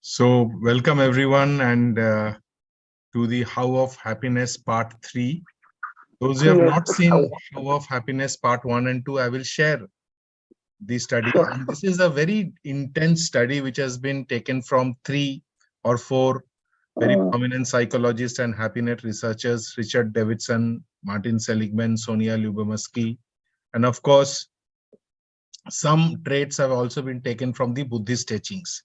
So, welcome everyone and to the How of Happiness Part 3. Those who have Yes, not seen How of Happiness Part 1 and 2, I will share the study. sure. And this is a very intense study which has been taken from 3 or 4 very Mm, prominent psychologists and happiness researchers, Richard Davidson, Martin Seligman, Sonia Lyubomirsky, and of course, some traits have also been taken from the Buddhist teachings.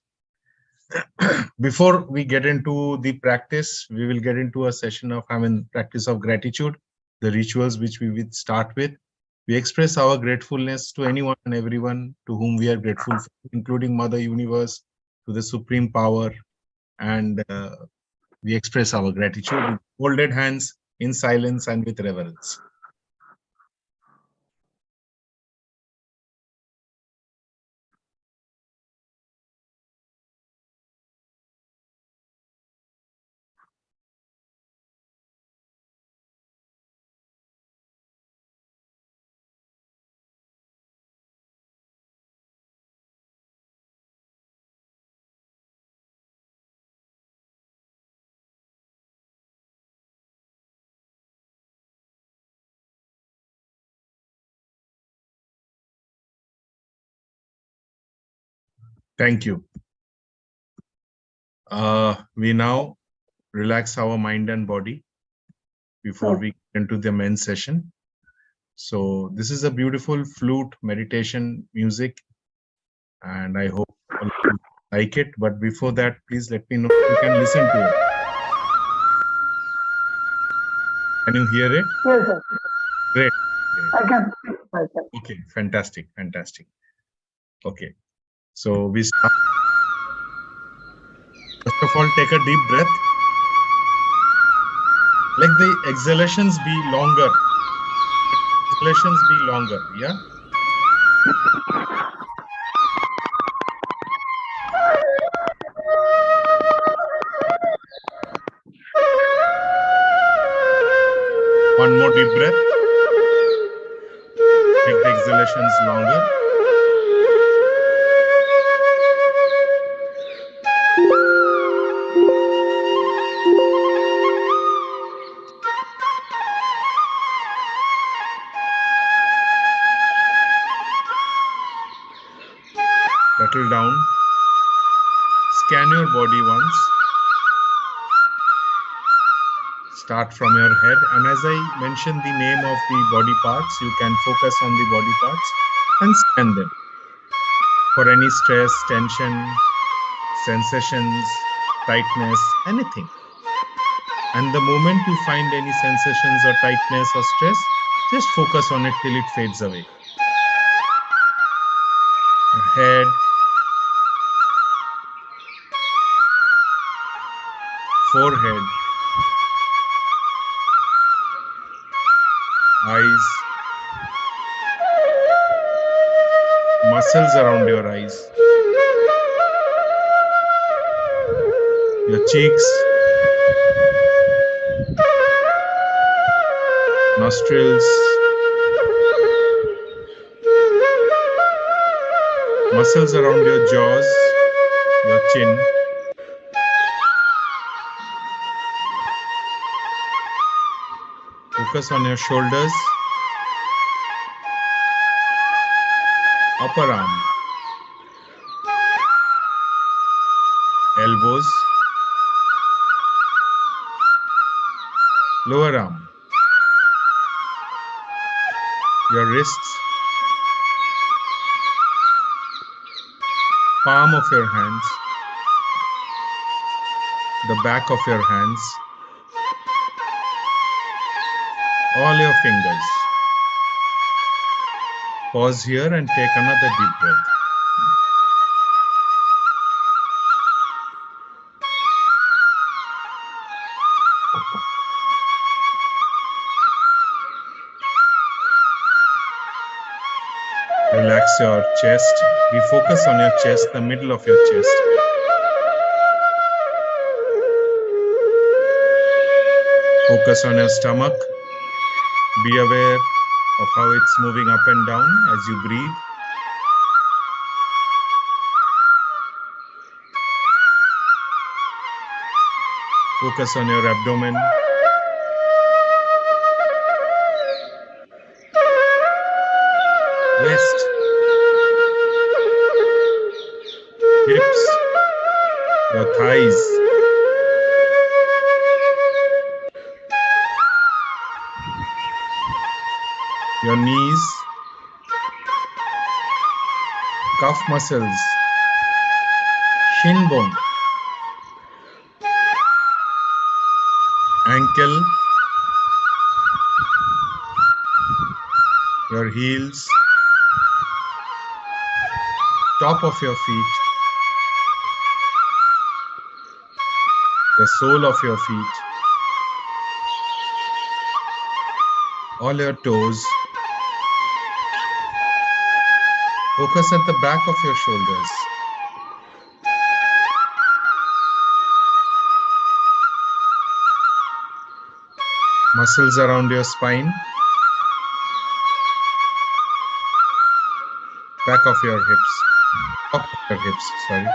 Before we get into the practice, we will get into a session of practice of gratitude, the rituals which we will start with. We express our gratefulness to anyone and everyone to whom we are grateful, for, including Mother Universe, to the Supreme Power, and we express our gratitude with folded hands in silence and with reverence. Thank you. We now relax our mind and body before we get into the main session. So this is a beautiful flute meditation music, and I hope all of you like it. But before that, please let me know if you can listen to it. Can you hear it? Yes, sir. Great. Great. I can. Okay, fantastic, fantastic. Okay, so we start. First of all, take a deep breath. Let the exhalations be longer. Exhalations be longer, yeah? One more deep breath. Make the exhalations longer. Settle down. Scan your body once. Start from your head, and as I mentioned the name of the body parts, you can focus on the body parts and scan them for any stress, tension, sensations, tightness, anything. And the moment you find any sensations or tightness or stress, just focus on it till it fades away. Your head, forehead, eyes, muscles around your eyes, your cheeks, nostrils, muscles around your jaws, your chin, focus on your shoulders, upper arm, elbows, lower arm, your wrists, palm of your hands, the back of your hands, all your fingers. Pause here and take another deep breath. Relax your chest. We focus on your chest, the middle of your chest. Focus on your stomach. Be aware of how it's moving up and down as you breathe. Focus on your abdomen. Waist. Hips. Your thighs. Your knees. Calf muscles. Shin bone. Ankle. Your heels. Top of your feet. The sole of your feet. All your toes. Focus at the back of your shoulders. Muscles around your spine. Back of your hips. Top of your hips, sorry.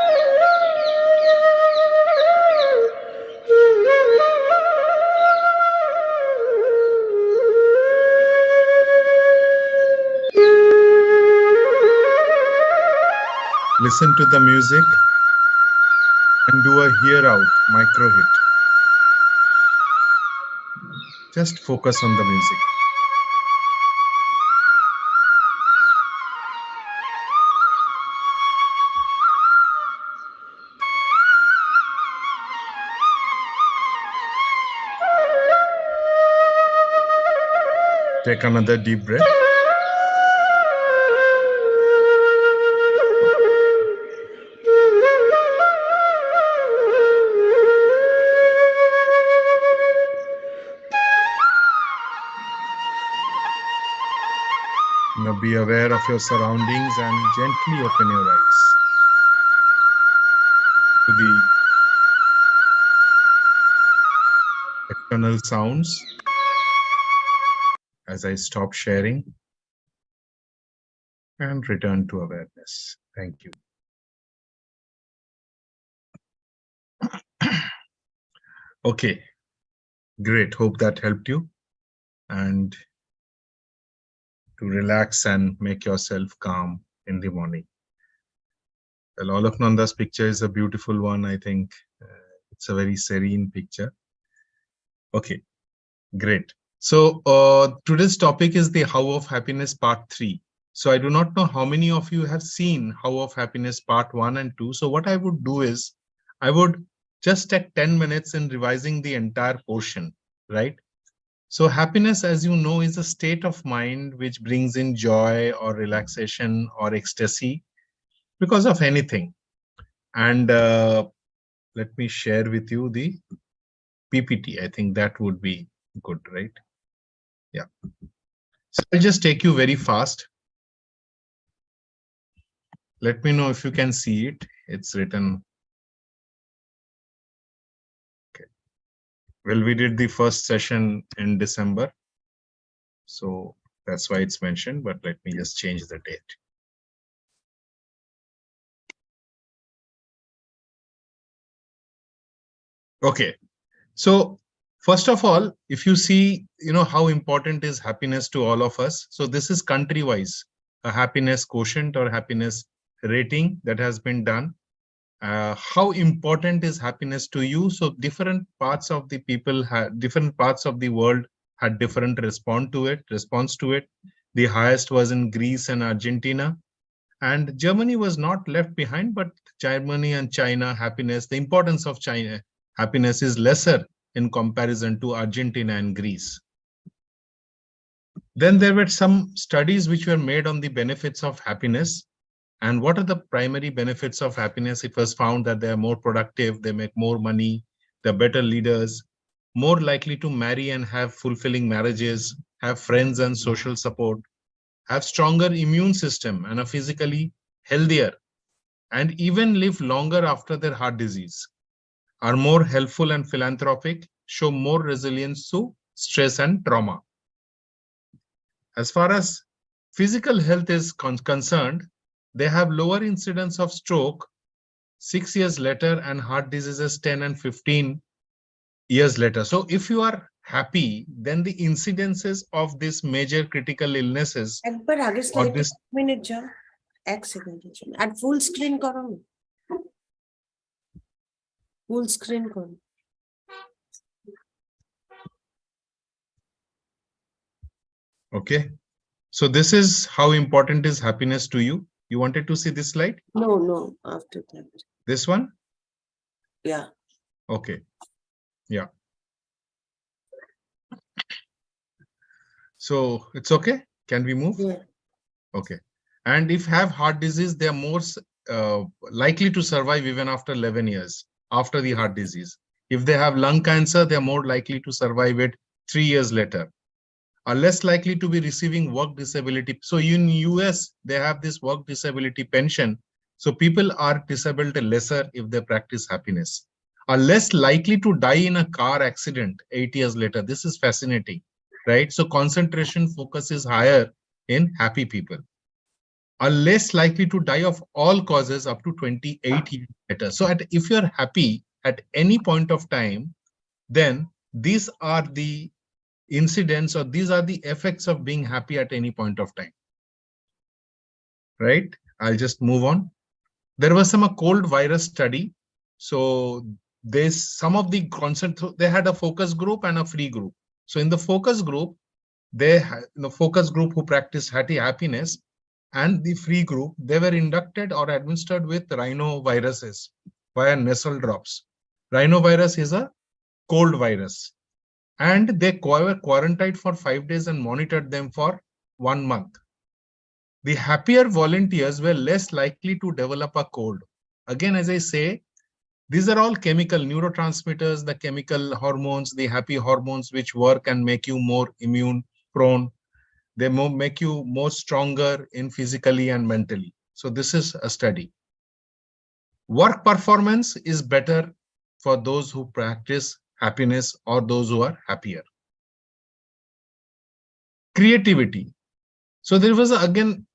Listen to the music and do a hear out micro hit. Just focus on the music. Take another deep breath. Now be aware of your surroundings and gently open your eyes to the external sounds as I stop sharing and return to awareness. Thank you. Okay, great. Hope that helped you. And to relax and make yourself calm in the morning. Well, Alaknanda's picture is a beautiful one. I think it's a very serene picture. Okay, great. So today's topic is the How of Happiness Part 3. So I do not know how many of you have seen How of Happiness Part 1 and 2. So what I would do is I would just take 10 minutes in revising the entire portion, right? So happiness, as you know, is a state of mind which brings in joy or relaxation or ecstasy because of anything. And let me share with you the PPT. I think that would be good, right? Yeah. So I'll just take you very fast. Let me know if you can see it. It's written. Okay. Well, we did the first session in December. So that's why it's mentioned, but let me just change the date. Okay. So first of all, if you see, how important is happiness to all of us. So this is country-wise, a happiness quotient or happiness rating that has been done. How important is happiness to you? So different parts of the people different parts of the world had different response to it. The highest was in Greece and Argentina, and Germany was not left behind, but Germany and China happiness, the importance of China happiness is lesser in comparison to Argentina and Greece. Then there were some studies which were made on the benefits of happiness. And what are the primary benefits of happiness? It was found that they are more productive, they make more money, they're better leaders, more likely to marry and have fulfilling marriages, have friends and social support, have stronger immune system and are physically healthier, and even live longer after their heart disease, are more helpful and philanthropic, show more resilience to stress and trauma. As far as physical health is concerned, they have lower incidence of stroke 6 years later and heart diseases 10 and 15 years later. So if you are happy, then the incidences of this major critical illnesses একবার আগে or স্লাইডে this, minute যাও, এক সেকেন্ডের জন্য, আর full screen করো না, full screen করো। okay. So this is how important is happiness to you. You wanted to see this slide? No, after that. This one? Yeah. Okay. Yeah. So it's okay. Can we move? Yeah. Okay. And if have heart disease, they are more likely to survive even after 11 years after the heart disease. If they have lung cancer, they are more likely to survive it 3 years later. Are less likely to be receiving work disability. So in US, they have this work disability pension. So people are disabled lesser if they practice happiness. Are less likely to die in a car accident 8 years later. This is fascinating, right? So concentration focus is higher in happy people. Are less likely to die of all causes up to 28 years later. So if you're happy at any point of time, then these are the incidents, or these are the effects of being happy at any point of time, right? I'll just move on. There was some cold virus study. So there's some of the concept, they had a focus group and a free group. So in the focus group, the focus group who practiced happiness, and the free group, they were inducted or administered with rhinoviruses via nasal drops. Rhinovirus is a cold virus. And they were quarantined for 5 days and monitored them for 1 month. The happier volunteers were less likely to develop a cold. Again, as I say, these are all chemical neurotransmitters, the chemical hormones, the happy hormones, which work and make you more immune prone. They make you more stronger in physically and mentally. So this is a study. Work performance is better for those who practice happiness or those who are happier. Creativity. So there was again,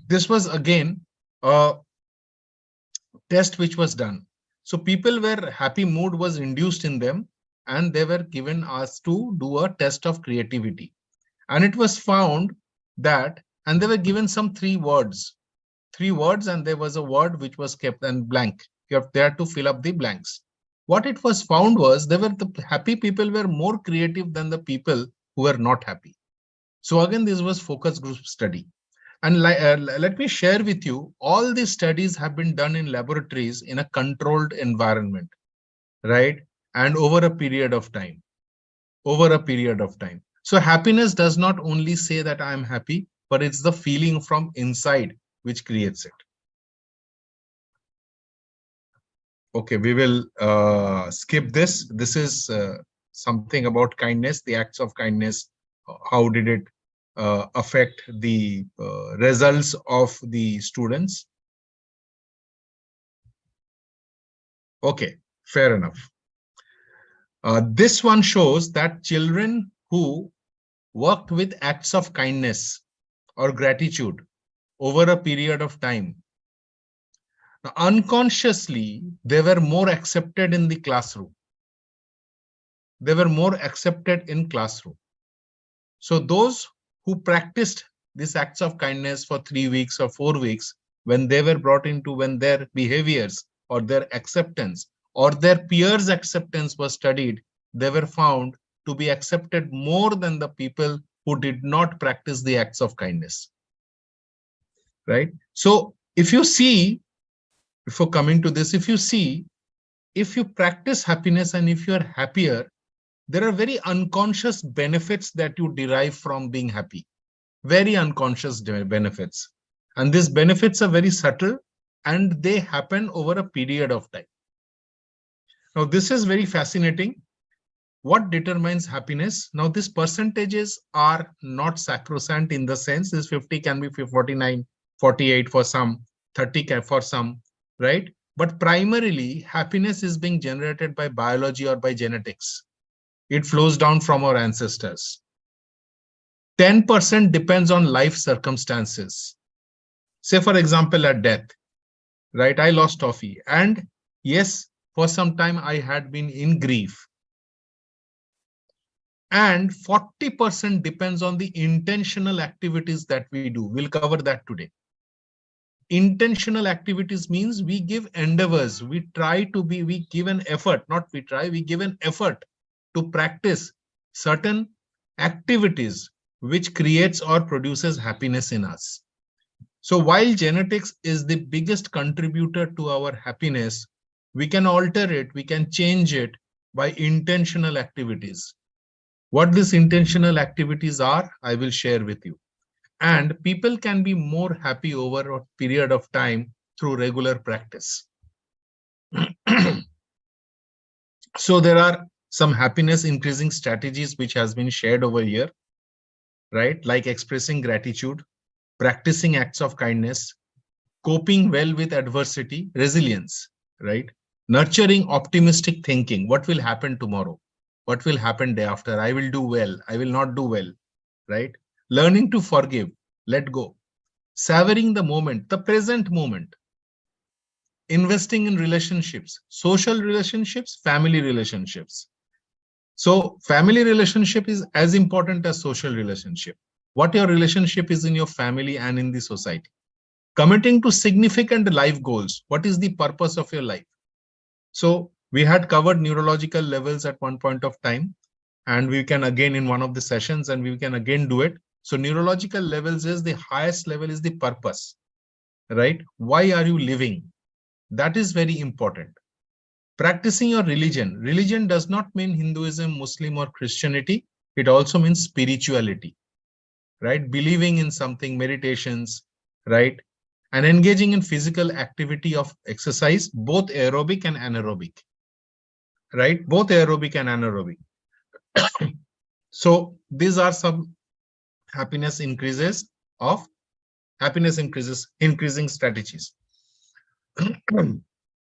this was again a test which was done. So people were happy mood was induced in them, and they were given asked to do a test of creativity. And it was found that, and they were given some three words, and there was a word which was kept and blank. You have there to fill up the blanks. What it was found was the happy people were more creative than the people who were not happy. So again, this was focus group study. And let me share with you, all these studies have been done in laboratories in a controlled environment, right? And over a period of time. So happiness does not only say that I am happy, but it's the feeling from inside which creates it. Okay, we will skip this. This is something about kindness, the acts of kindness. How did it affect the results of the students? Okay, fair enough. This one shows that children who worked with acts of kindness or gratitude over a period of time, unconsciously, they were more accepted in the classroom. So those who practiced these acts of kindness for 3 weeks or 4 weeks, when they were brought into, when their behaviors or their acceptance or their peers' acceptance was studied, they were found to be accepted more than the people who did not practice the acts of kindness. Right? So if you see, before coming to this, if you see, if you practice happiness and if you are happier, there are very unconscious benefits that you derive from being happy. Very unconscious benefits. And these benefits are very subtle and they happen over a period of time. Now, this is very fascinating. What determines happiness? Now, these percentages are not sacrosanct in the sense this 50 can be 49, 48 for some, 30 for some, right? But primarily, happiness is being generated by biology or by genetics. It flows down from our ancestors. 10% depends on life circumstances. Say, for example, at death, right? I lost Toffee. And yes, for some time I had been in grief. And 40% depends on the intentional activities that we do. We'll cover that today. Intentional activities means we give endeavors, we give an effort, not we try, we give an effort to practice certain activities which creates or produces happiness in us. So while genetics is the biggest contributor to our happiness, we can alter it, we can change it by intentional activities. What these intentional activities are, I will share with you. And people can be more happy over a period of time through regular practice. So there are some happiness increasing strategies which has been shared over here, right? Like expressing gratitude, practicing acts of kindness, coping well with adversity, resilience, right? Nurturing optimistic thinking. What will happen tomorrow? What will happen day after? I will do well. I will not do well, right? Learning to forgive, let go, savoring the moment, the present moment, investing in relationships, social relationships, family relationships. So family relationship is as important as social relationship. What your relationship is in your family and in the society. Committing to significant life goals. What is the purpose of your life? So we had covered neurological levels at one point of time, and we can again in one of the sessions, and we can again do it. So neurological levels is the highest level is the purpose, right? Why are you living? That is very important. Practicing your religion. Religion does not mean Hinduism, Muslim, or Christianity. It also means spirituality, right? Believing in something, meditations, right? And engaging in physical activity of exercise, both aerobic and anaerobic, right? Both aerobic and anaerobic. So these are some happiness increasing strategies.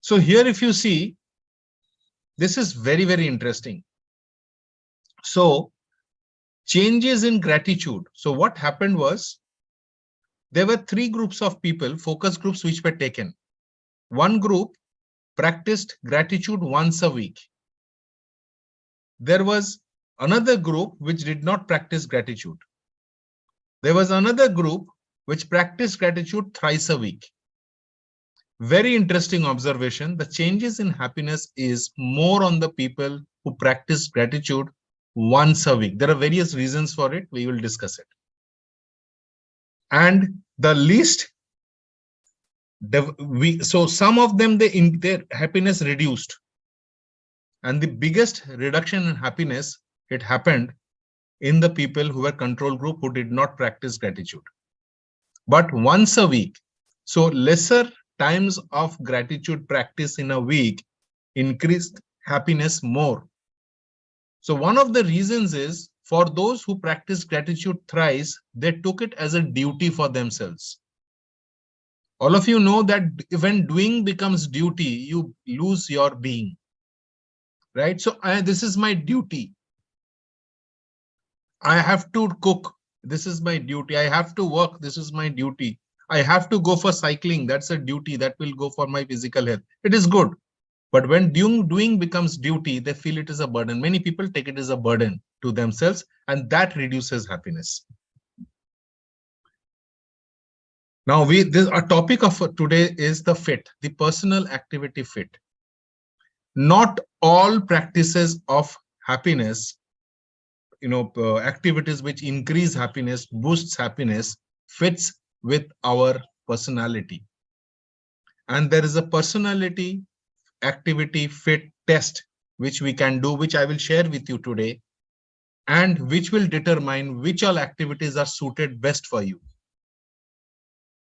So here, if you see, this is very, very interesting. So changes in gratitude. So what happened was, there were three groups of people, focus groups, which were taken. One group practiced gratitude once a week. There was another group which did not practice gratitude. There was another group which practiced gratitude thrice a week. Very interesting observation. The changes in happiness is more on the people who practice gratitude once a week. There are various reasons for it. We will discuss it. And the least, so some of them, their happiness reduced. And the biggest reduction in happiness, it happened in the people who were control group who did not practice gratitude. But once a week, so lesser times of gratitude practice in a week increased happiness more. So one of the reasons is, for those who practice gratitude thrice, they took it as a duty for themselves. All of you know that when doing becomes duty, you lose your being, right? So this is my duty. I have to cook. This is my duty. I have to work. This is my duty. I have to go for cycling. That's a duty that will go for my physical health. It is good. But when doing becomes duty, they feel it is a burden. Many people take it as a burden to themselves, and that reduces happiness. Now, our topic of today is the fit, the personal activity fit. Not all practices of happiness, activities which increase happiness, boosts happiness, fits with our personality. And there is a personality activity fit test which we can do, which I will share with you today, and which will determine which all activities are suited best for you.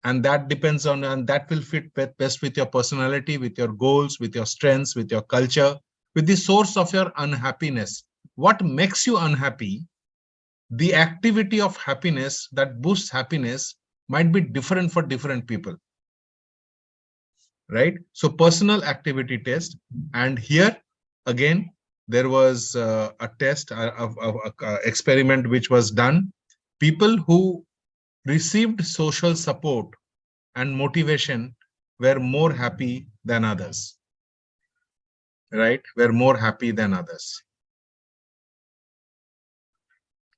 And that depends on, and that will fit best with your personality, with your goals, with your strengths, with your culture, with the source of your unhappiness. What makes you unhappy? The activity of happiness that boosts happiness might be different for different people, right? So personal activity test. And here again, there was a test of experiment which was done. People who received social support and motivation were more happy than others, right? Were more happy than others.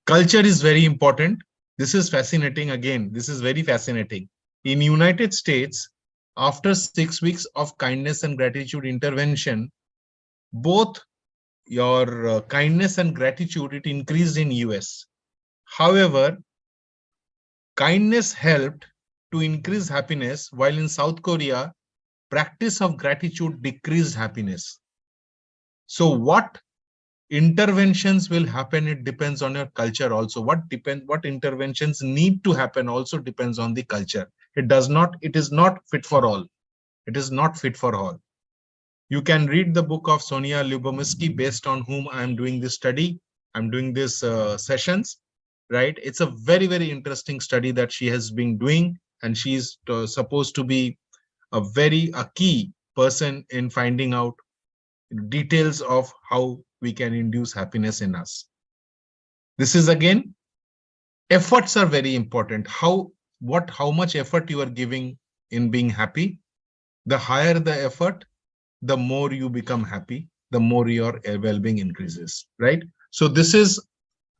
Culture is very important. This is fascinating. Again, this is very fascinating. In United States, after 6 weeks of kindness and gratitude intervention, both your kindness and gratitude, it increased in US. However, kindness helped to increase happiness, while in South Korea, practice of gratitude decreased happiness. So what interventions will happen, it depends on your culture also. What interventions need to happen also depends on the culture. It is not fit for all. It is not fit for all. You can read the book of Sonia Lyubomirsky, based on whom I am doing this study. I'm doing this sessions, right? It's a very, very interesting study that she has been doing, and she's supposed to be a key person in finding out details of how we can induce happiness in us. This is, again, efforts are very important. How much effort you are giving in being happy. The higher the effort, the more you become happy, the more your well-being increases, right? So this is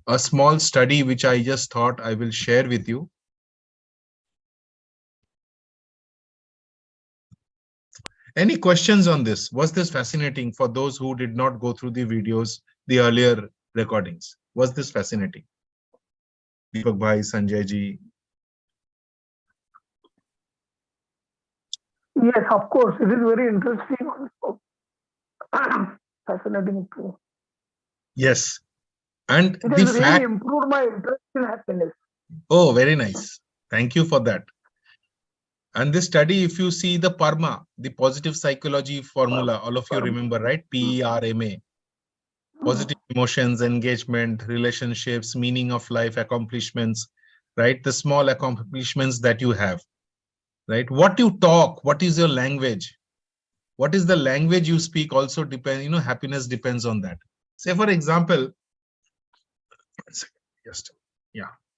a small study which I just thought I will share with you. Any questions on this? Was this fascinating for those who did not go through the videos, the earlier recordings? Was this fascinating? Deepak Bhai, Sanjay ji. Yes, of course. It is very interesting also. Fascinating too. Yes. And It the has really fact, improved my interest in happiness. oh, very nice. Thank you for that. And this study, if you see the PARMA, the positive psychology formula, all of you remember, right? PERMA. Positive emotions, engagement, relationships, meaning of life, accomplishments, right? The small accomplishments that you have, right? What you talk, what is your language? What is the language you speak also depends, happiness depends on that. Say, for example,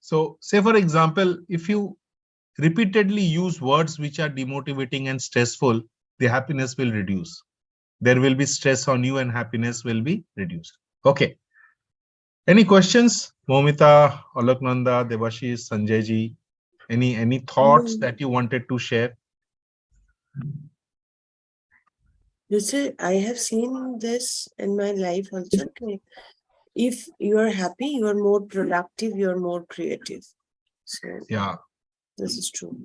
So say, for example, if you repeatedly use words which are demotivating and stressful, the happiness will reduce. There will be stress on you and happiness will be reduced. Okay. Any questions? Momita, Alaknanda, Debashish, Sanjay ji, any thoughts that you wanted to share? You see, I have seen this in my life also. If you are happy, you are more productive, you are more creative. So Yeah. this is true.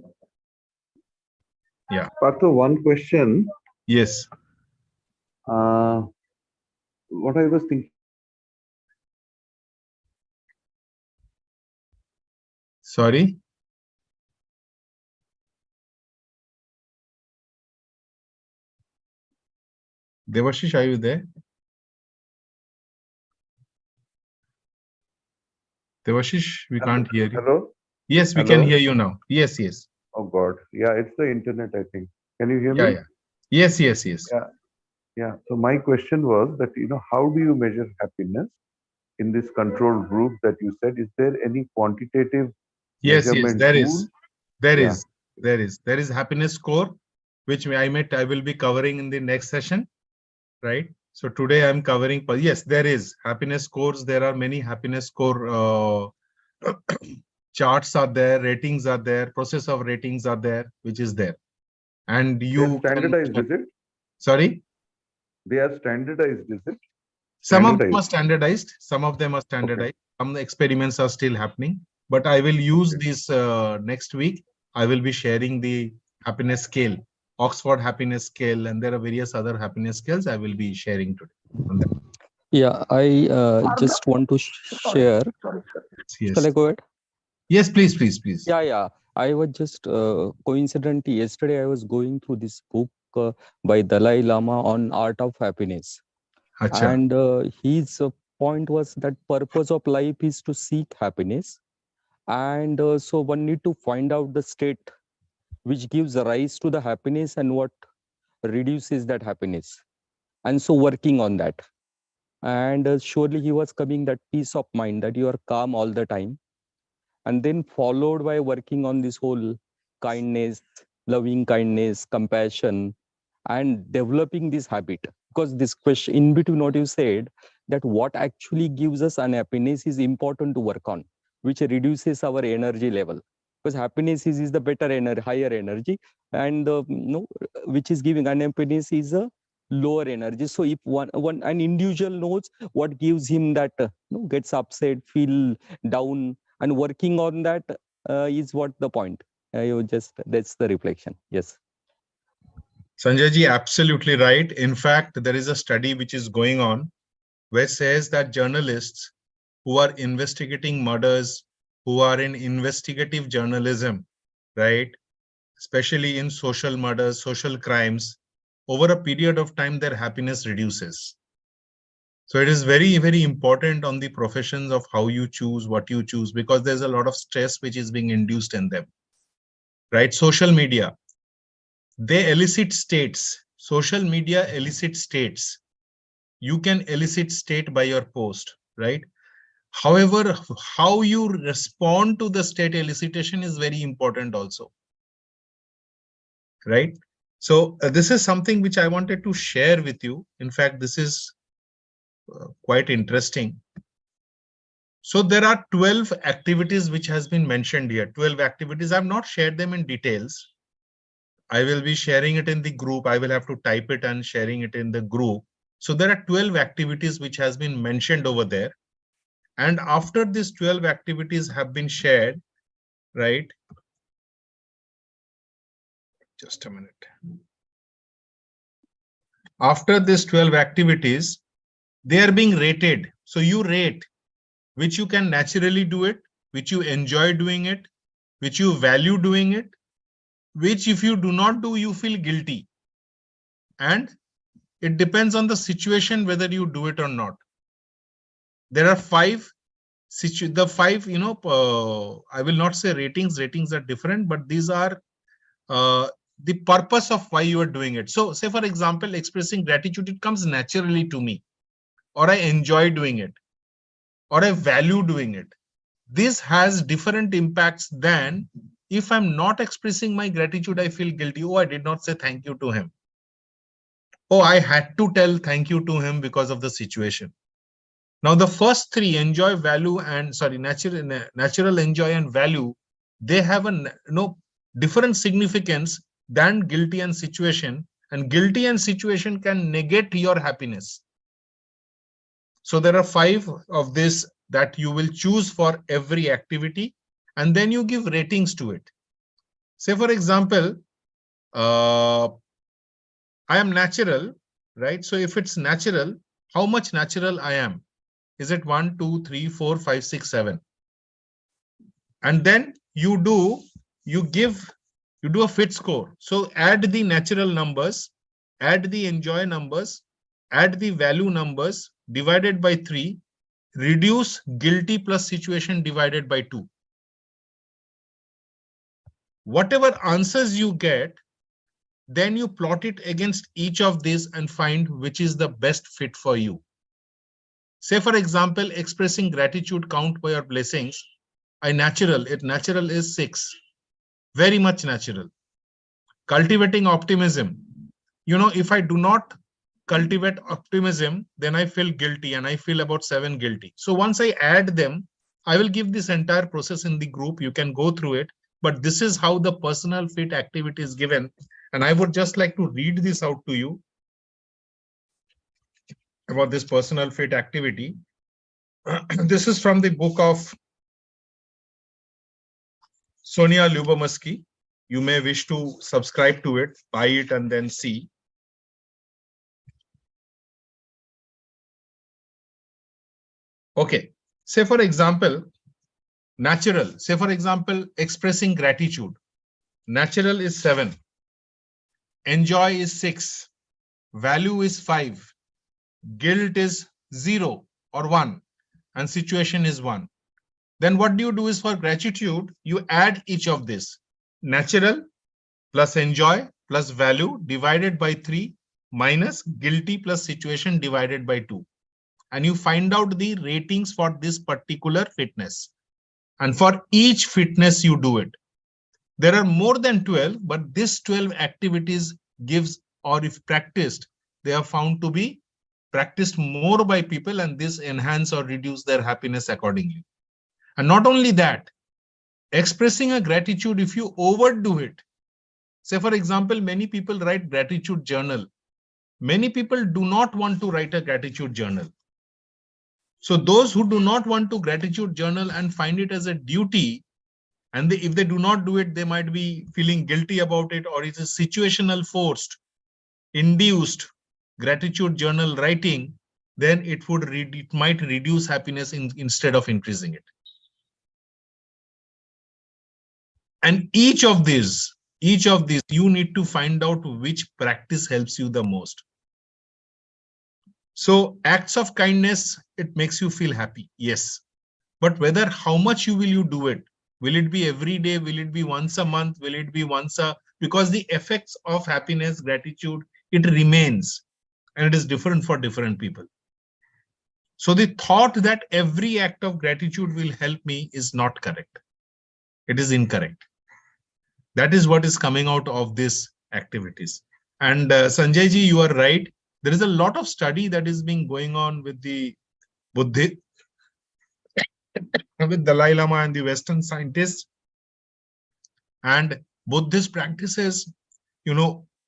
Yeah. Partha, one question. Yes. What I was thinking. Sorry. Devashish, are you there? Devashish, we can't hear you. Hello? Yes, we Hello? can hear you now. Yes, yes. Oh God. Yeah, it's the internet, I think. Can you hear Yeah, me? yeah. Yes, yes, yes. Yeah. So my question was that, how do you measure happiness in this control group that you said? Is there any quantitative Yes, measurement there tool? is. There Yeah. is. There is happiness score, which I will be covering in the next session, right? So today I'm covering, yes, there is happiness scores. There are many happiness score charts are there, ratings are there, process of ratings are there, which is there. And They're you standardized, can, is it? sorry? They are standardized, is it? Some of them are standardized. Some of them are standardized. Okay. Some experiments are still happening. But I will use this next week. I will be sharing the happiness scale, Oxford happiness scale, and there are various other happiness scales I will be sharing today on that. Yeah, I just want to share. Sorry. Yes. Shall I go ahead? Yes, please, please, please. Yeah. I was just coincidentally yesterday I was going through this book by Dalai Lama on art of happiness, Acha. and his point was that purpose of life is to seek happiness, and so one need to find out the state which gives rise to the happiness and what reduces that happiness, and so working on that. And surely he was coming that peace of mind, that you are calm all the time, and then followed by working on this whole kindness, loving kindness, compassion, and developing this habit. Because this question in between what you said, that what actually gives us unhappiness is important to work on, which reduces our energy level. Because happiness is the better energy, higher energy, and which is giving unhappiness is a lower energy. So if an individual knows what gives him that gets upset, feel down, and working on that is what the point. That's the reflection. Yes. Sanjay ji, absolutely right. In fact, there is a study which is going on where says that journalists who are investigating murders, who are in investigative journalism, right, especially in social murders, social crimes, over a period of time, their happiness reduces. So it is very, very important on the professions of how you choose, what you choose, because there's a lot of stress which is being induced in them, right? Social media, they elicit states. Social media elicits states. You can elicit state by your post, right? However, how you respond to the state elicitation is very important also, right? So this is something which I wanted to share with you. In fact, this is quite interesting. So there are 12 activities which has been mentioned here. 12 activities. I've not shared them in details. I will be sharing it in the group. I will have to type it and sharing it in the group. So there are 12 activities which has been mentioned over there. And after these 12 activities have been shared, right? Just a minute. After these 12 activities, they are being rated. So you rate which you can naturally do it, which you enjoy doing it, which you value doing it, which if you do not do, you feel guilty. And it depends on the situation whether you do it or not. There are five, I will not say ratings are different, but these are the purpose of why you are doing it. So say for example, expressing gratitude, it comes naturally to me, or I enjoy doing it, or I value doing it. This has different impacts than if I'm not expressing my gratitude, I feel guilty. Oh, I did not say thank you to him. Oh, I had to tell thank you to him because of the situation. Now, the first three, enjoy, value, and natural enjoy and value, they have a different significance than guilty and situation. And guilty and situation can negate your happiness. So there are 5 of this that you will choose for every activity, and then you give ratings to it. Say, for example, I am natural, right? So if it's natural, how much natural I am? Is it 1, 2, 3, 4, 5, 6, 7? And then you do a fit score. So add the natural numbers, add the enjoy numbers, add the value numbers, divided by 3, reduce guilty plus situation divided by 2. Whatever answers you get, then you plot it against each of these and find which is the best fit for you. Say, for example, expressing gratitude count by your blessings. Natural is 6. Very much natural. Cultivating optimism. If I do not cultivate optimism, then I feel guilty and I feel about 7 guilty. So once I add them, I will give this entire process in the group. You can go through it, but this is how the personal fit activity is given. And I would just like to read this out to you about this personal fit activity. This is from the book of Sonia Lyubomirsky. You may wish to subscribe to it, buy it, and then see. Okay. Say, for example, natural. Say, for example, expressing gratitude. Natural is 7. Enjoy is 6. Value is 5. Guilt is 0 or 1. And situation is 1. Then what do you do is for gratitude, you add each of this. Natural plus enjoy plus value divided by 3 minus guilty plus situation divided by 2. And you find out the ratings for this particular fitness. And for each fitness you do it. There are more than 12, but this 12 activities gives, or if practiced, they are found to be practiced more by people, and this enhance or reduce their happiness accordingly. And not only that, expressing a gratitude, if you overdo it, say for example, many people write gratitude journal. Many people do not want to write a gratitude journal. So those who do not want to gratitude journal and find it as a duty, and if they do not do it, they might be feeling guilty about it, or it is situational forced, induced gratitude journal writing, then it might reduce happiness instead of increasing it. And each of these, you need to find out which practice helps you the most. So acts of kindness, it makes you feel happy, yes. But whether how much will you do it? Will it be every day? Will it be once a month? Will it be because the effects of happiness, gratitude, it remains, and it is different for different people. So the thought that every act of gratitude will help me is not correct. It is incorrect. That is what is coming out of these activities. And Sanjay ji, you are right. There is a lot of study that is being going on with the Buddhist, with Dalai Lama and the Western scientists, and Buddhist practices,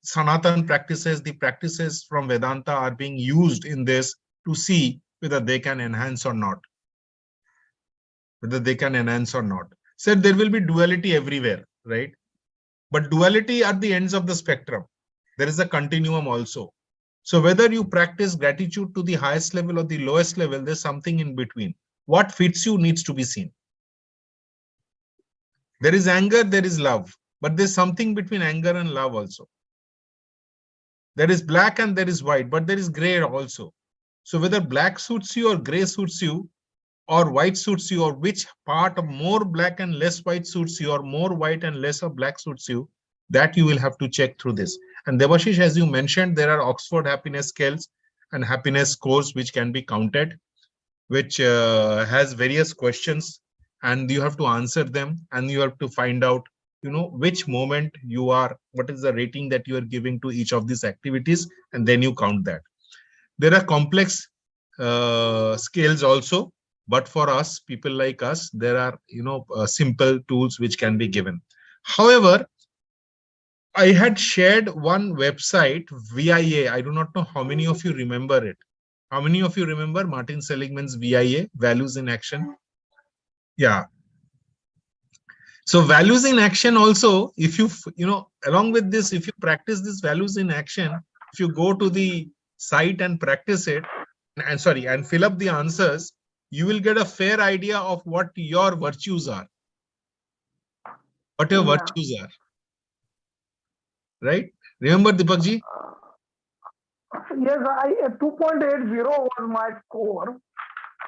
Sanatan practices, the practices from Vedanta are being used in this to see whether they can enhance or not. Said there will be duality everywhere, right? But duality at the ends of the spectrum. There is a continuum also. So whether you practice gratitude to the highest level or the lowest level, there's something in between. What fits you needs to be seen. There is anger, there is love, but there's something between anger and love also. There is black and there is white, but there is gray also. So whether black suits you or gray suits you, or white suits you, or which part of more black and less white suits you, or more white and less of black suits you, that you will have to check through this. And Debashish, as you mentioned, there are Oxford happiness scales and happiness scores which can be counted, which has various questions, and you have to answer them, and you have to find out, which moment you are, what is the rating that you are giving to each of these activities, and then you count that. There are complex scales also, but for us, people like us, there are, simple tools which can be given. However, I had shared one website, VIA. I do not know how many of you remember it. How many of you remember Martin Seligman's VIA, Values in Action? Yeah. So values in action also, if you, along with this, if you practice this values in action, if you go to the site and practice it, and fill up the answers, you will get a fair idea of what your virtues are. What your virtues are. Right? Remember, Deepakji? Yes, 2.80 was my score.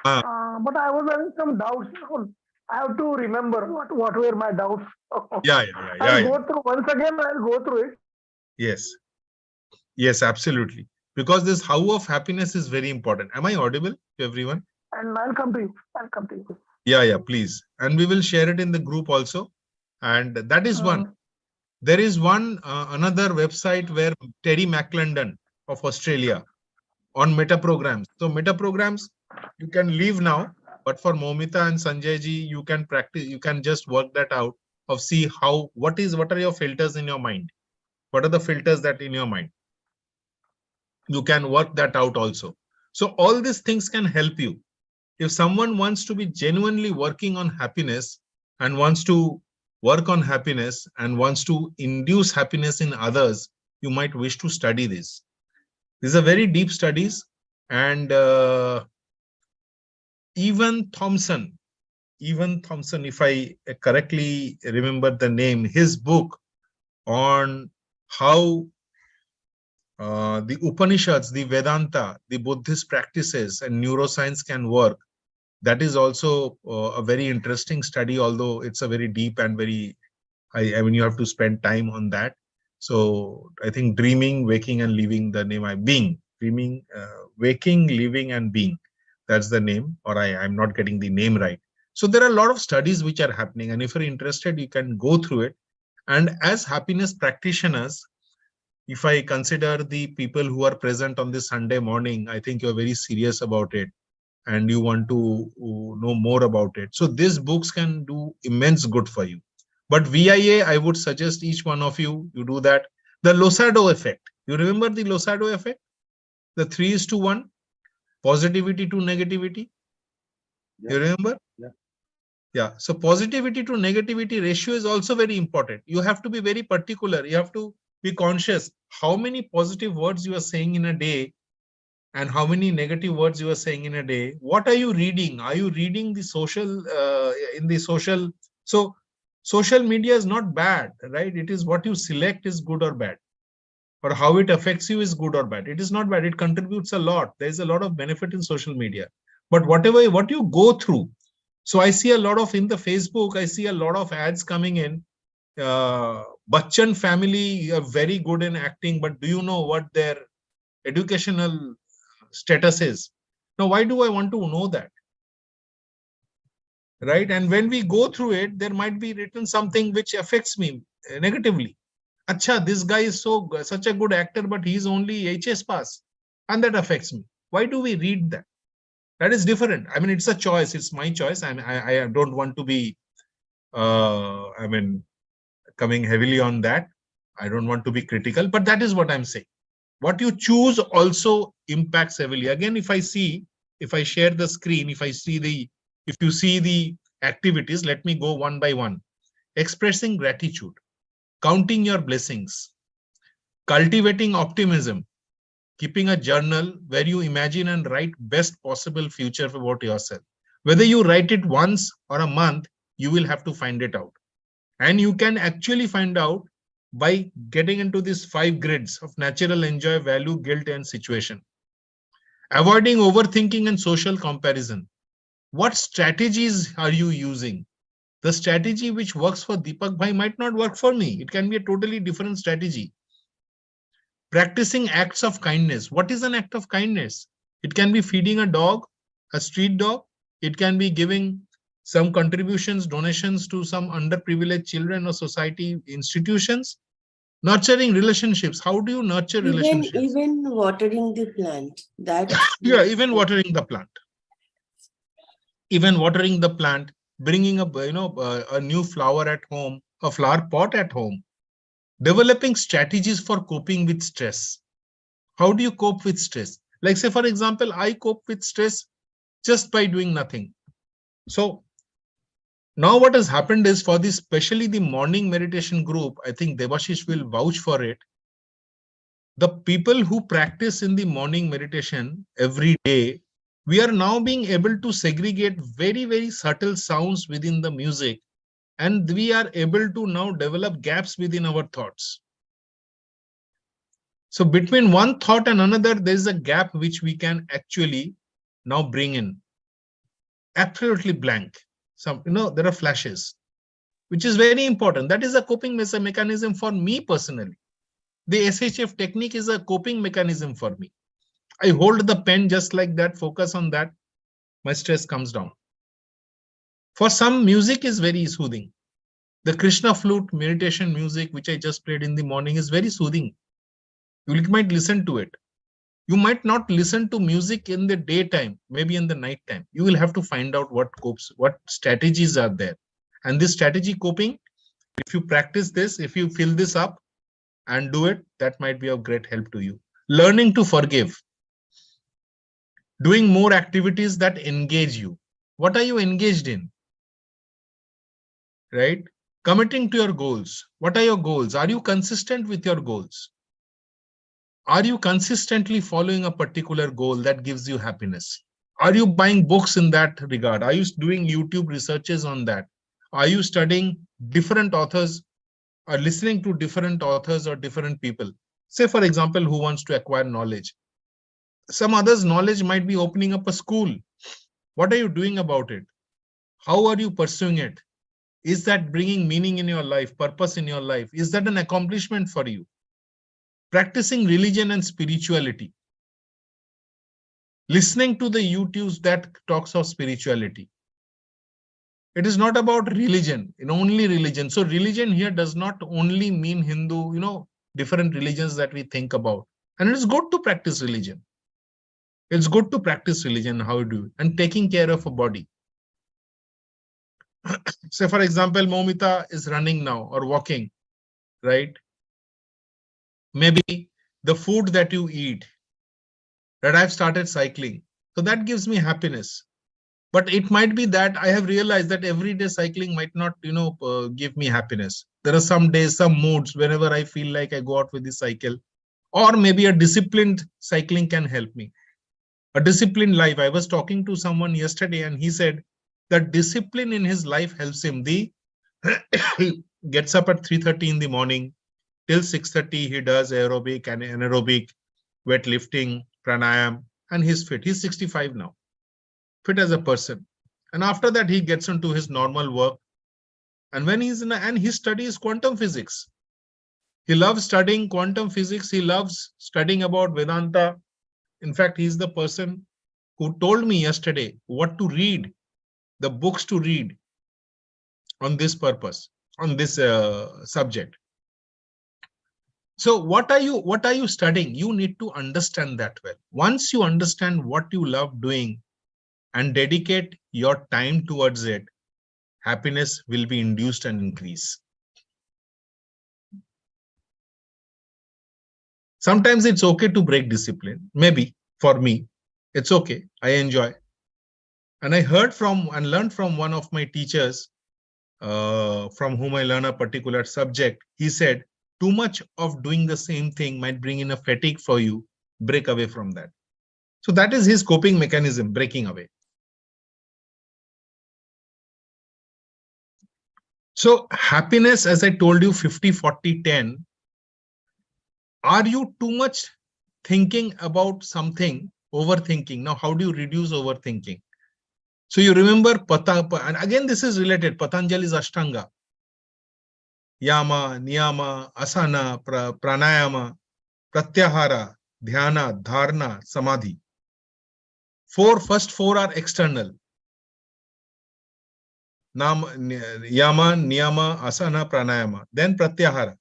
But I was having some doubts. I have to remember what were my doubts. I'll go through once again. I'll go through it. Yes, absolutely. Because this how of happiness is very important. Am I audible to everyone? And I'll come to you. Yeah, please. And we will share it in the group also. And that is one. There is one another website where Terry McClendon of Australia on meta programs. So meta programs, you can leave now, but for Momita and Sanjay ji, you can practice, you can just work that out of see how, what are your filters in your mind? What are the filters that in your mind? You can work that out also. So all these things can help you. If someone wants to be genuinely working on happiness and wants to work on happiness and wants to induce happiness in others, you might wish to study this. These are very deep studies, and Evan Thompson, if I correctly remember the name, his book on how the Upanishads, the Vedanta, the Buddhist practices and neuroscience can work. That is also a very interesting study, although it's a very deep and very, I mean, you have to spend time on that. So I think Dreaming, Waking and Living, the name Being, Dreaming, Waking, Living and Being. That's the name, or I'm not getting the name right. So there are a lot of studies which are happening, and if you're interested, you can go through it. And as happiness practitioners, if I consider the people who are present on this Sunday morning, I think you're very serious about it and you want to know more about it. So these books can do immense good for you. But VIA, I would suggest each one of you, you do that. The Losado effect. You remember the Losado effect? The 3:1, positivity to negativity. Yeah. You remember? Yeah. Yeah. So positivity to negativity ratio is also very important. You have to be very particular. You have to be conscious how many positive words you are saying in a day and how many negative words you are saying in a day. What are you reading? Are you reading the social, in the social? So social media is not bad, right? It is what you select is good or bad, or how it affects you is good or bad. It is not bad. It contributes a lot. There's a lot of benefit in social media. But what you go through. So I see a lot of in the Facebook, I see a lot of ads coming in. Bachchan family are very good in acting, but do you know what their educational status is? Now, why do I want to know that? Right? And when we go through it, there might be written something which affects me negatively. Acha, this guy is such a good actor, but he's only HS pass, and that affects me. Why do we read that? That is different. I mean, it's a choice. It's my choice. I don't want to be, coming heavily on that. I don't want to be critical, but that is what I'm saying. What you choose also impacts heavily. Again, if I share the screen, if you see the activities, let me go one by one. Expressing gratitude, counting your blessings, cultivating optimism, keeping a journal where you imagine and write best possible future about yourself. Whether you write it once or a month, you will have to find it out. And you can actually find out by getting into these 5 grids of natural, enjoy, value, guilt, and situation. Avoiding overthinking and social comparison. What strategies are you using? The strategy which works for Deepak Bhai might not work for me. It can be a totally different strategy. Practicing acts of kindness. What is an act of kindness? It can be feeding a dog, a street dog. It can be giving some contributions, donations to some underprivileged children or society institutions. Nurturing relationships. How do you nurture relationships? Even watering the plant. That yeah, even watering the plant. Even watering the plant, bringing a new flower at home, a flower pot at home. Developing strategies for coping with stress. How do you cope with stress? Like say, for example, I cope with stress just by doing nothing. So now what has happened is for this, especially the morning meditation group, I think Debashish will vouch for it. The people who practice in the morning meditation every day, we are now being able to segregate very, very subtle sounds within the music. And we are able to now develop gaps within our thoughts. So between one thought and another, there is a gap which we can actually now bring in. Absolutely blank. There are flashes, which is very important. That is a coping mechanism for me personally. The SHF technique is a coping mechanism for me. I hold the pen just like that, focus on that. My stress comes down. For some, music is very soothing. The Krishna flute meditation music, which I just played in the morning, is very soothing. You might listen to it. You might not listen to music in the daytime, maybe in the night time. You will have to find out what strategies are there. And this strategy coping, if you practice this, if you fill this up and do it, that might be of great help to you. Learning to forgive. Doing more activities that engage you. What are you engaged in? Right? Committing to your goals. What are your goals? Are you consistent with your goals? Are you consistently following a particular goal that gives you happiness? Are you buying books in that regard? Are you doing YouTube researches on that? Are you studying different authors or listening to different authors or different people? Say, for example, who wants to acquire knowledge? Some others' knowledge might be opening up a school. What are you doing about it? How are you pursuing it? Is that bringing meaning in your life, purpose in your life? Is that an accomplishment for you? Practicing religion and spirituality. Listening to the YouTubes that talks of spirituality. It is not about religion, only religion. So religion here does not only mean Hindu, different religions that we think about. And it's good to practice religion. It's good to practice religion, how you do it, and taking care of a body. Say, for example, Momita is running now or walking, right? Maybe the food that you eat, that I've started cycling. So that gives me happiness. But it might be that I have realized that everyday cycling might not, give me happiness. There are some days, some moods, whenever I feel like I go out with the cycle, or maybe a disciplined cycling can help me. A disciplined life. I was talking to someone yesterday and he said that discipline in his life helps him. He gets up at 3:30 in the morning, till 6:30 he does aerobic and anaerobic, weightlifting, pranayam, and he's fit. He's 65 now, fit as a person. And after that, he gets into his normal work. And when he's and he studies quantum physics. He loves studying quantum physics. He loves studying about Vedanta. In fact, he's the person who told me yesterday what to read, the books to read on this purpose, on this subject. So what are you studying? You need to understand that well. Once you understand what you love doing and dedicate your time towards it, happiness will be induced and increase. Sometimes it's okay to break discipline. Maybe for me, it's okay. I enjoy. And I heard from and learned from one of my teachers, from whom I learn a particular subject. He said, too much of doing the same thing might bring in a fatigue for you. Break away from that. So that is his coping mechanism, breaking away. So happiness, as I told you, 50, 40, 10. Are you too much thinking about something, overthinking? Now, how do you reduce overthinking? So you remember, and again, this is related, Patanjali's Ashtanga. Yama, Niyama, Asana, Pranayama, Pratyahara, Dhyana, Dharana, Samadhi. First four are external. Yama, Niyama, Asana, Pranayama. Then Pratyahara.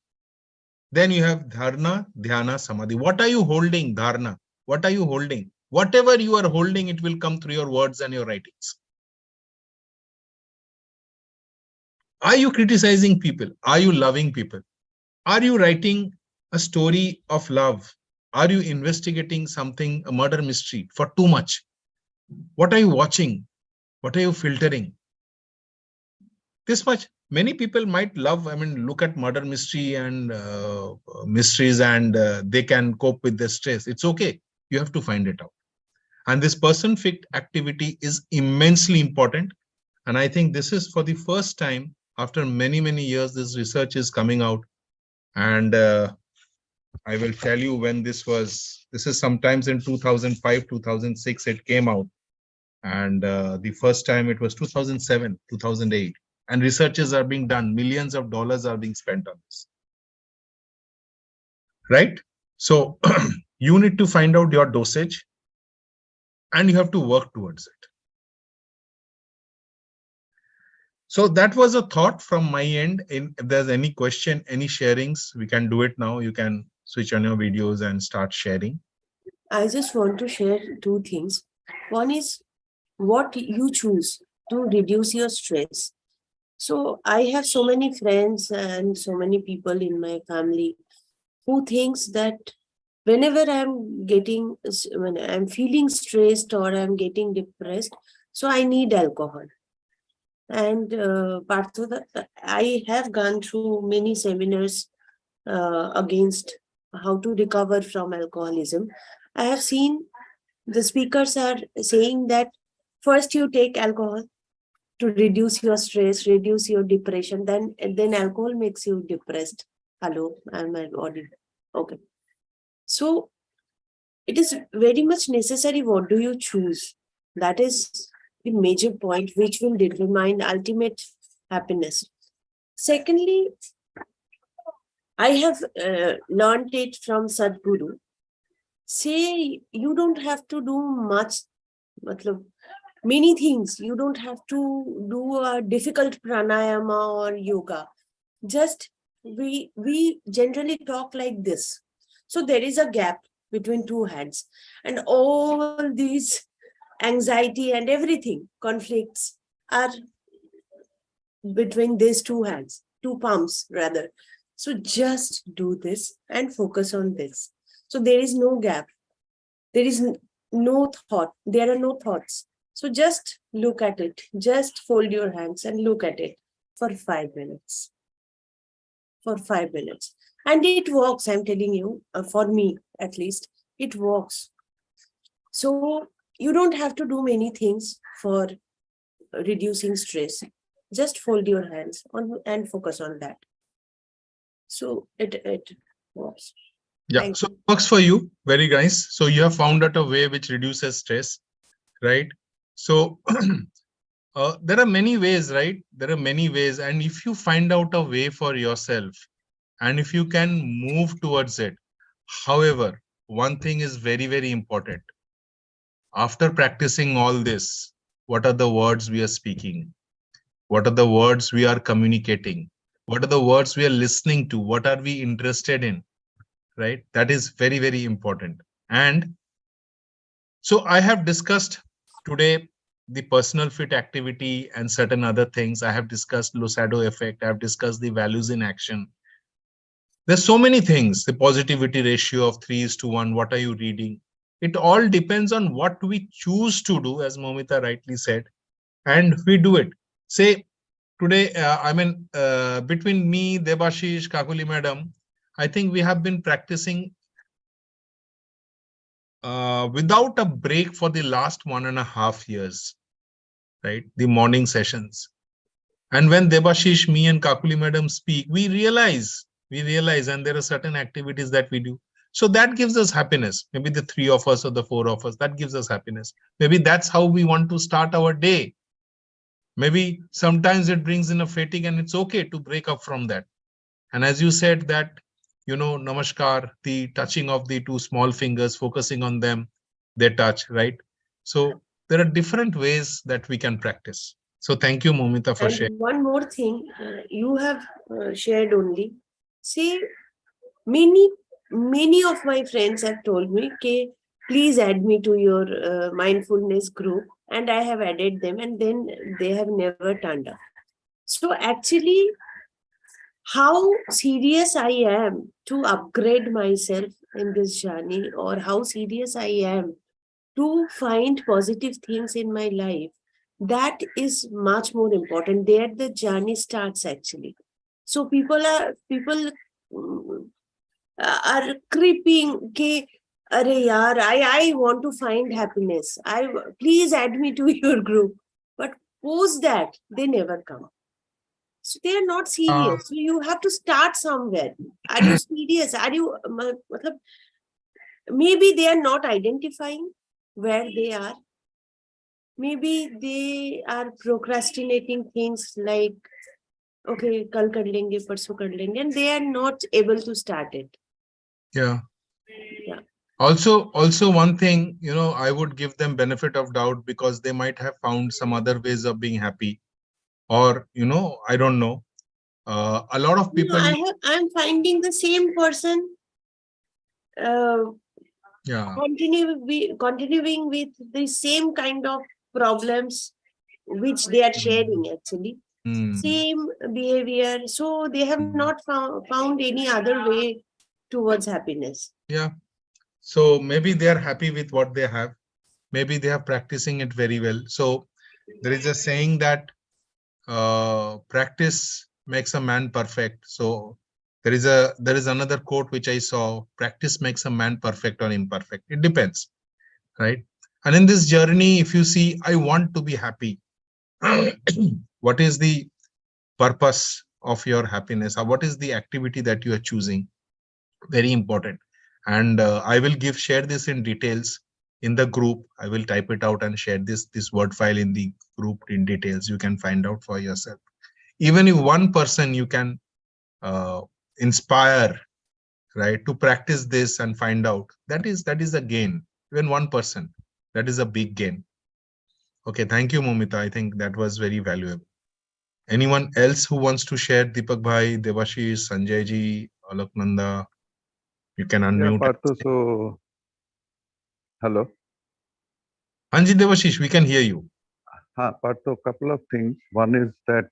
Then you have Dharana, Dhyana, Samadhi. What are you holding, Dharana? What are you holding? Whatever you are holding, it will come through your words and your writings. Are you criticizing people? Are you loving people? Are you writing a story of love? Are you investigating something, a murder mystery, for too much? What are you watching? What are you filtering? This much. Many people might love, look at murder mystery and mysteries, and they can cope with the stress. It's okay. You have to find it out. And this person-fit activity is immensely important. And I think this is for the first time after many, many years, this research is coming out. And I will tell you when this was. This is sometimes in 2005, 2006, it came out. And the first time it was 2007, 2008. And researches are being done. Millions of dollars are being spent on this. Right? So you need to find out your dosage and you have to work towards it. So that was a thought from my end. If there's any question, any sharings, we can do it now. You can switch on your videos and start sharing. I just want to share two things. One is what you choose to reduce your stress. So I have so many friends and so many people in my family who thinks that whenever when I'm feeling stressed or I'm getting depressed, so I need alcohol. And I have gone through many seminars against how to recover from alcoholism. I have seen the speakers are saying that first you take alcohol to reduce your stress, reduce your depression, then alcohol makes you depressed. Hello, I'm my body. Okay. So it is very much necessary. What do you choose? That is the major point which will determine ultimate happiness. Secondly, I have learned it from Sadhguru. Say you don't have to do much, many things. You don't have to do a difficult pranayama or yoga. Just we generally talk like this. So there is a gap between two hands, and all these anxiety and everything, conflicts are between these two hands, two palms rather. So just do this and focus on this. So there is no gap. There is no thought. There are no thoughts. So just look at it. Just fold your hands and look at it for 5 minutes. For 5 minutes. And it works, I'm telling you, for me at least, it works. So you don't have to do many things for reducing stress. Just fold your hands on and focus on that. So it works. Yeah, Thank so you. it works for you. Very nice. So you have found out a way which reduces stress, right? So there are many ways, right? There are many ways. And if you find out a way for yourself, and if you can move towards it, however, one thing is very, very important. After practicing all this, what are the words we are speaking? What are the words we are communicating? What are the words we are listening to? What are we interested in? Right? That is very, very important. And so I have discussed today the personal fit activity and certain other things. I have discussed Losado effect. I have discussed the values in action. There's so many things, the positivity ratio of 3:1. What are you reading? It all depends on what we choose to do, as Momita rightly said, and we do it. Say today, between me, Debashish, Kakuli madam, I think we have been practicing without a break for the last 1.5 years, right? The morning sessions. And when Debashish, me and Kakuli madam speak, we realize, and there are certain activities that we do. So that gives us happiness. Maybe the 3 of us or the 4 of us, that gives us happiness. Maybe that's how we want to start our day. Maybe sometimes it brings in a fatigue, and it's okay to break up from that. And as you said that, namaskar, the touching of the 2 small fingers, focusing on them, they touch, right? So there are different ways that we can practice. So thank you, Momita, for sharing. And one more thing, you have shared only. See, many of my friends have told me, okay, please add me to your mindfulness group, and I have added them, and then they have never turned up. So actually, how serious I am to upgrade myself in this journey, or how serious I am to find positive things in my life, that is much more important. There the journey starts actually. So people are creeping, okay, Arey yaar, I want to find happiness. Please add me to your group. But post that, they never come. So they are not serious. So you have to start somewhere. Are you serious? Are you, maybe they are not identifying where they are. Maybe they are procrastinating things like, okay, kal kar lenge, parso kar lenge, and they are not able to start it. Yeah. Yeah. Also one thing, I would give them benefit of doubt, because they might have found some other ways of being happy, or, I don't know. A lot of people. No, I'm finding the same person Yeah. continuing with the same kind of problems which they are sharing actually. Same behavior. So they have not found any other way towards happiness. Yeah. So maybe they are happy with what they have. Maybe they are practicing it very well. So there is a saying that practice makes a man perfect. So there is another quote which I saw: practice makes a man perfect or imperfect. It depends, right? And in this journey, if you see, I want to be happy. What is the purpose of your happiness? Or what is the activity that you are choosing? Very important. And I will share this in details in the group. I will type it out and share this word file in the group in details. You can find out for yourself. Even if one person you can inspire, right, to practice this and find out, that is a gain. Even one person, that is a big gain. Okay, thank you, Momita. I think that was very valuable. Anyone else who wants to share? Deepak Bhai, Devashish, Sanjay ji, Alok Nanda, you can Yeah, unmute. Partho, so hello. Anji Devashish, we can hear you. Partho, a couple of things. One is that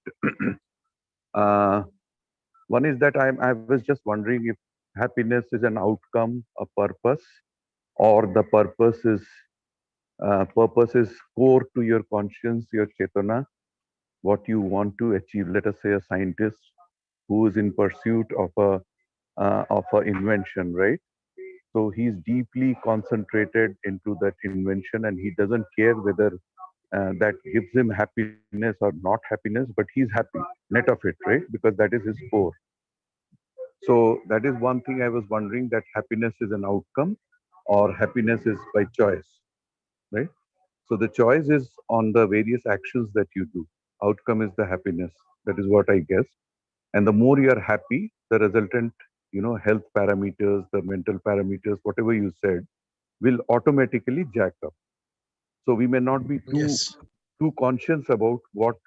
I was just wondering if happiness is an outcome, a purpose, or the purpose is core to your conscience, your chetana, what you want to achieve. Let us say a scientist who is in pursuit of a invention, right? So he's deeply concentrated into that invention, and he doesn't care whether that gives him happiness or not happiness, but he's happy net of it, right? Because that is his core. So that is one thing I was wondering, that happiness is an outcome or happiness is by choice, right? So the choice is on the various actions that you do. Outcome is the happiness. That is what I guess. And the more you are happy, the resultant, health parameters, the mental parameters, whatever you said, will automatically jack up. So we may not be too conscious about what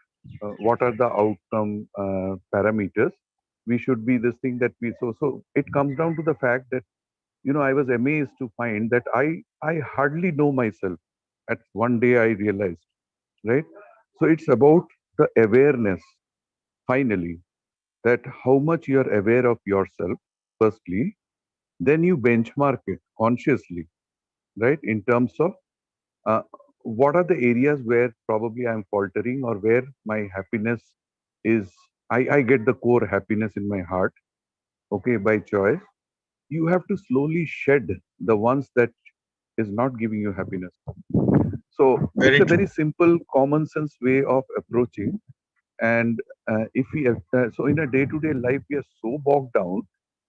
are the outcome parameters. We should be this thing that so it comes down to the fact that I was amazed to find that I hardly know myself. At one day I realized, right? So it's about the awareness, finally, that how much you are aware of yourself, firstly, then you benchmark it consciously, right? In terms of uh, what are the areas where probably I'm faltering, or where my happiness is, I get the core happiness in my heart, okay, by choice. You have to slowly shed the ones that is not giving you happiness. So it's a very simple, common sense way of approaching. And if we so in a day-to-day life, we are so bogged down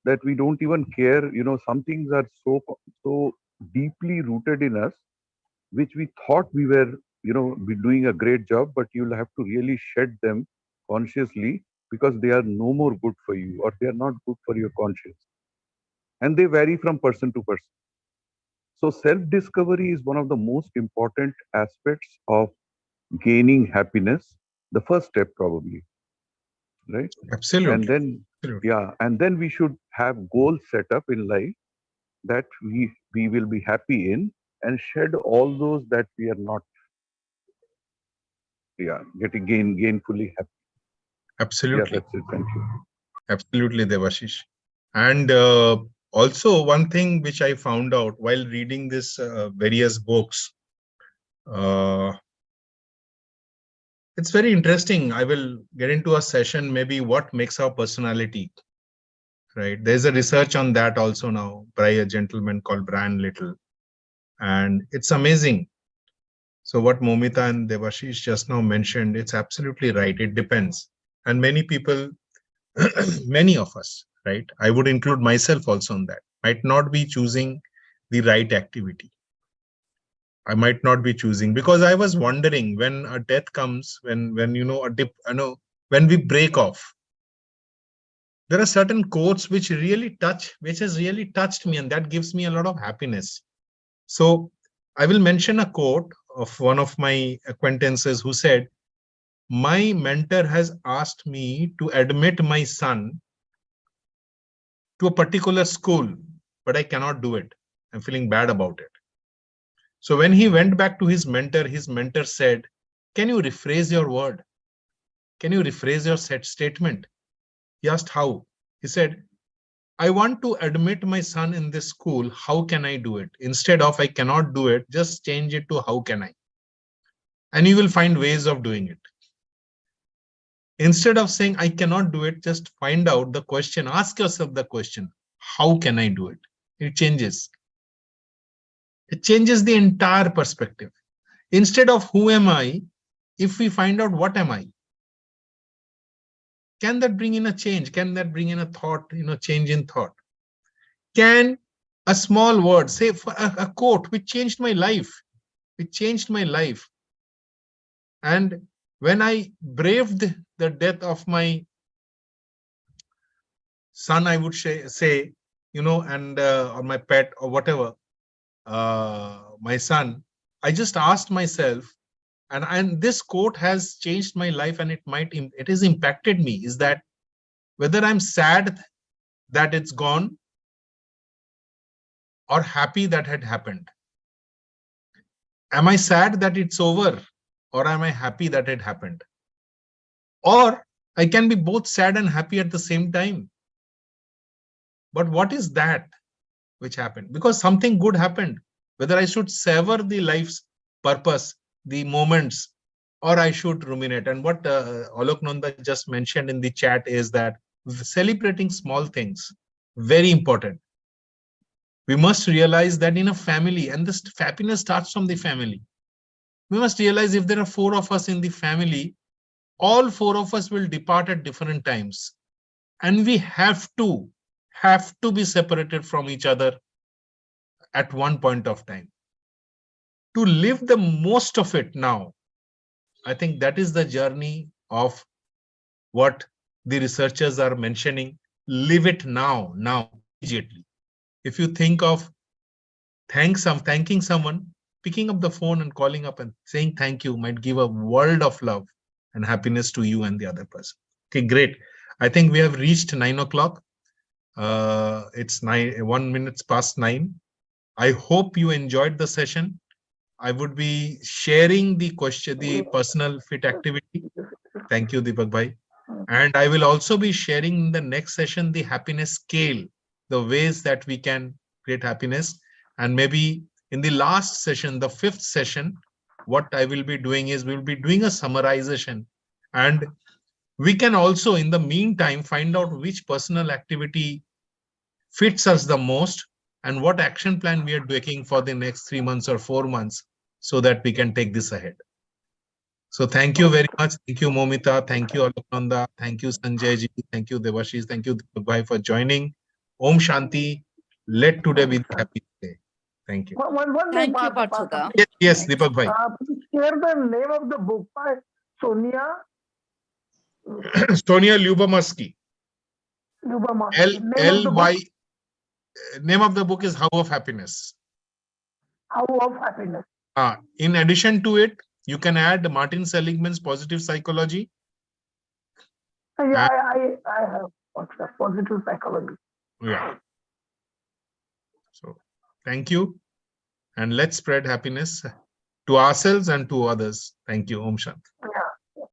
that we don't even care. Some things are so deeply rooted in us, which we thought we were be doing a great job, but you'll have to really shed them consciously, because they are no more good for you, or they are not good for your conscience, and they vary from person to person. So self-discovery is one of the most important aspects of gaining happiness, the first step probably, right? Absolutely. And then, yeah, and then we should have goals set up in life that we will be happy in, and shed all those that we are not, getting gainfully happy. Absolutely. Yeah, that's it. Thank you. Absolutely, Devashish. And also one thing which I found out while reading this various books, it's very interesting. I will get into a session, maybe what makes our personality, right? There's a research on that also now by a gentleman called Brian Little. And it's amazing. So what Momita and Devashish just now mentioned, it's absolutely right. It depends. And many people, many of us, right? I would include myself also on that, might not be choosing the right activity. I might not be choosing, because I was wondering, when a death comes, when a dip, when we break off, there are certain quotes which has really touched me, and that gives me a lot of happiness. So I will mention a quote of one of my acquaintances who said, "My mentor has asked me to admit my son to a particular school, but I cannot do it. I'm feeling bad about it." So when he went back to his mentor said, "Can you rephrase your word? Can you rephrase your statement?" He asked, "How?" He said, "I want to admit my son in this school. How can I do it? Instead of I cannot do it, just change it to how can I?" And you will find ways of doing it. Instead of saying I cannot do it, just find out the question, ask yourself the question, how can I do it? It changes. It changes the entire perspective. Instead of who am I, if we find out what am I, can that bring in a change? Can that bring in a thought, change in thought? Can a small word, say a quote, which changed my life, And when I braved the death of my son, I would say, and or my pet or whatever, my son, I just asked myself, and this quote has changed my life, and it has impacted me, is that whether I'm sad that it's gone or happy that had happened. Am I sad that it's over, or am I happy that it happened? Or I can be both sad and happy at the same time. But what is that which happened? Because something good happened. Whether I should savor the life's purpose, the moments, or I should ruminate. And what Alok Nanda just mentioned in the chat is that celebrating small things, very important. We must realize that in a family, and this happiness starts from the family. We must realize if there are 4 of us in the family, all 4 of us will depart at different times. And we have to be separated from each other at one point of time. To live the most of it now, I think that is the journey of what the researchers are mentioning. Live it now, immediately. If you think of thanking someone, picking up the phone and calling up and saying thank you might give a world of love and happiness to you and the other person. Okay, great. I think we have reached 9 o'clock. It's 1 minute past 9. I hope you enjoyed the session. I would be sharing the personal fit activity. Thank you, Deepak Bhai. And I will also be sharing in the next session the happiness scale, the ways that we can create happiness. And maybe in the last session, the 5th session, what I will be doing is we'll be doing a summarization. And we can also, in the meantime, find out which personal activity fits us the most and what action plan we are doing for the next 3 months or 4 months so that we can take this ahead. So thank you very much. Thank you, Momita. Thank you, Alok Nanda. Thank you, Sanjay ji. Thank you, Devashish. Thank you, Deepak Bhai, for joining. Om Shanti. Let today be the happy day. Thank you. One Thank you, Parthoda. Yes, Deepak Bhai. Please share the name of the book by Sonia Sonia Lyubomirsky. Lyubomirsky. Name of the book is How of Happiness. How of Happiness. In addition to it, you can add Martin Seligman's Positive Psychology. Yeah, I have Positive Psychology. Yeah. So thank you. And let's spread happiness to ourselves and to others. Thank you. Om Shanti.